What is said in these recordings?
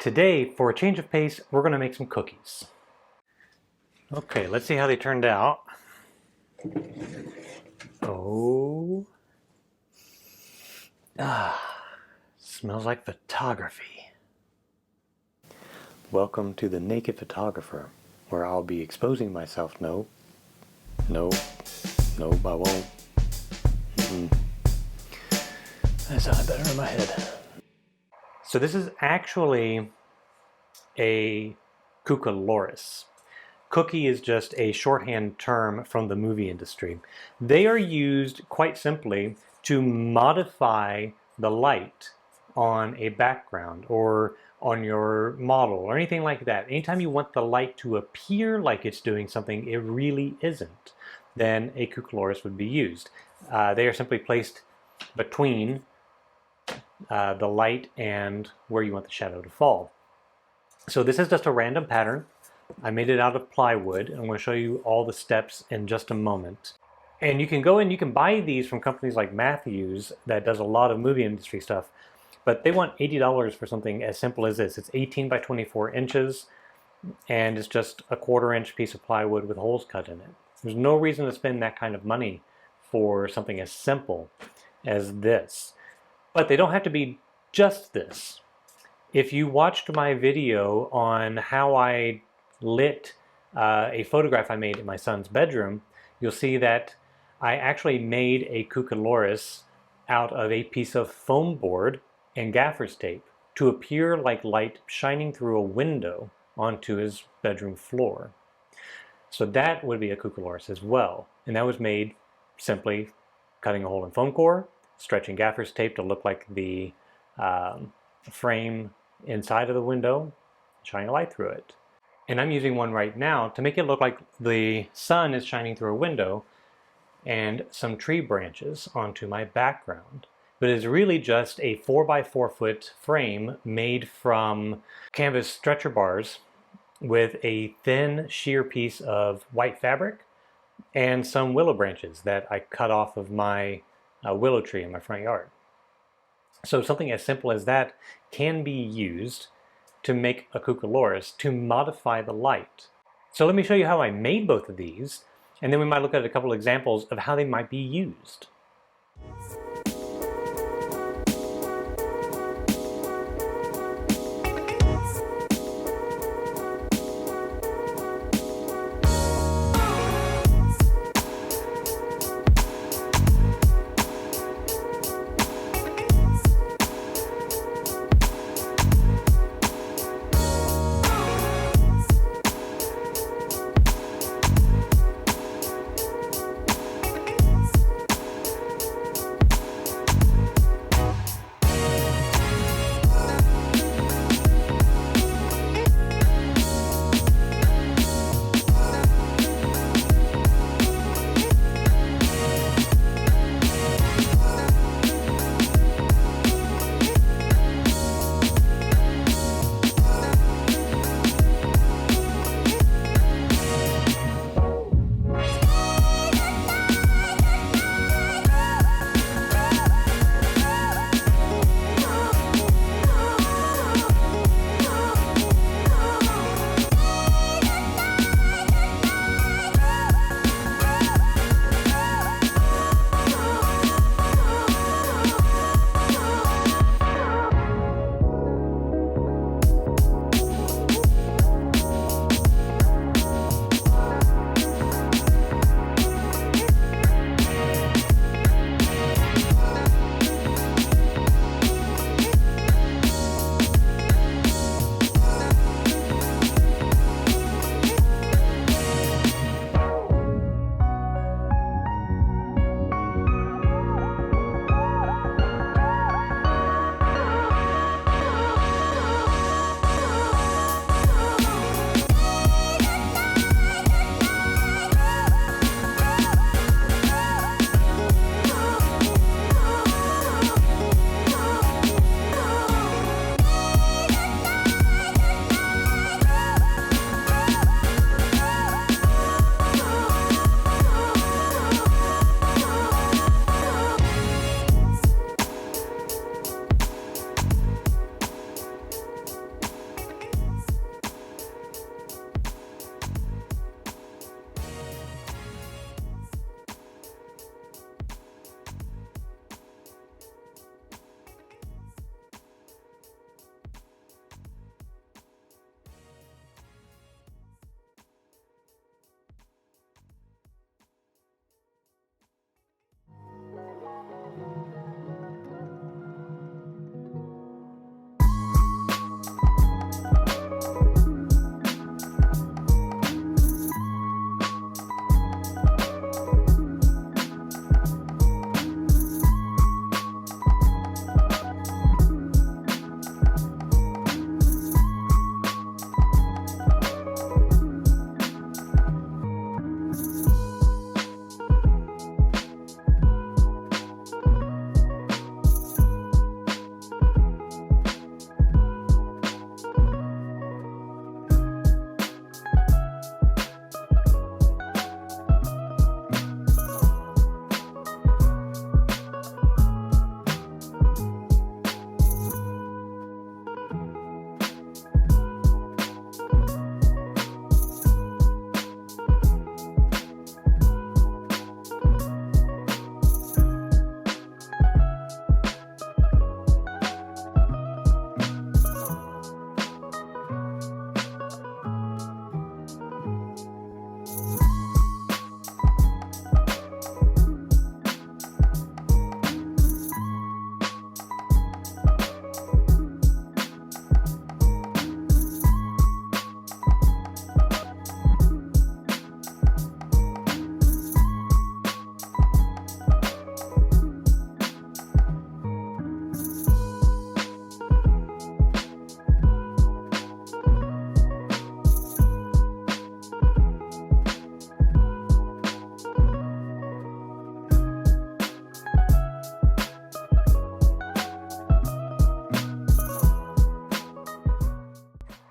Today, for a change of pace, we're going to make some cookies. Okay, let's see how they turned out. Oh. Smells like photography. Welcome to the Naked Photographer, where I'll be exposing myself. No, I won't. That sounded better in my head. So this is actually a Cucoloris. Cookie is just a shorthand term from the movie industry. They are used quite simply to modify the light on a background or on your model or anything like that. Anytime you want the light to appear like it's doing something it really isn't, then a Cucoloris would be used. They are simply placed between the light and where you want the shadow to fall. So this is just a random pattern. I made it out of plywood. I'm going to show you all the steps in just a moment. And you can go and you can buy these from companies like Matthews that does a lot of movie industry stuff, but they want $80 for something as simple as this. It's 18 by 24 inches and it's just a 1/4 inch piece of plywood with holes cut in it. There's no reason to spend that kind of money for something as simple as this. But they don't have to be just this. If you watched my video on how I lit a photograph I made in my son's bedroom, you'll see that I actually made a Cucoloris out of a piece of foam board and gaffer's tape to appear like light shining through a window onto his bedroom floor. So that would be a Cucoloris as well. And that was made simply cutting a hole in foam core, stretching gaffer's tape to look like the frame inside of the window, shining a light through it. And I'm using one right now to make it look like the sun is shining through a window and some tree branches onto my background. But it's really just a 4 by 4 foot frame made from canvas stretcher bars with a thin sheer piece of white fabric and some willow branches that I cut off of my willow tree in my front yard. So something as simple as that can be used to make a Cucoloris to modify the light. So let me show you how I made both of these, and then we might look at a couple examples of how they might be used.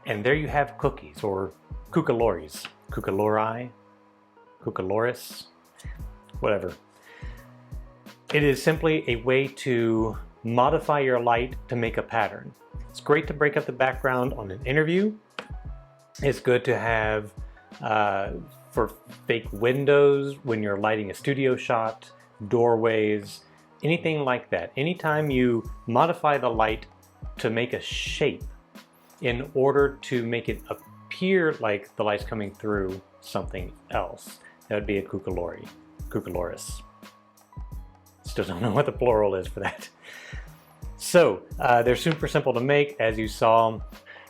And there you have cookies, or Cucoloris, Cucolori, Cucoloris, whatever. It is simply a way to modify your light to make a pattern. It's great to break up the background on an interview. It's good to have for fake windows when you're lighting a studio shot, doorways, anything like that. Anytime you modify the light to make a shape in order to make it appear like the light's coming through something else, that would be a Cucoloris. Still don't know what the plural is for that. So they're super simple to make, as you saw.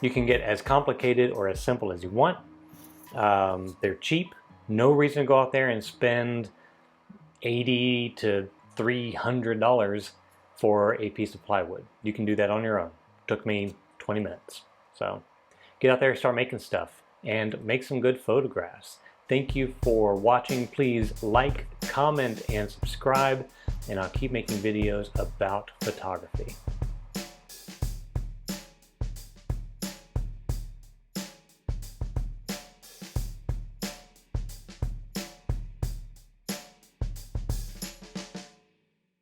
You can get as complicated or as simple as you want. They're cheap. No reason to go out there and spend $80 to $300 for a piece of plywood. You can do that on your own. Took me 20 minutes. So get out there, start making stuff, and make some good photographs. Thank you for watching. Please like, comment, and subscribe, and I'll keep making videos about photography.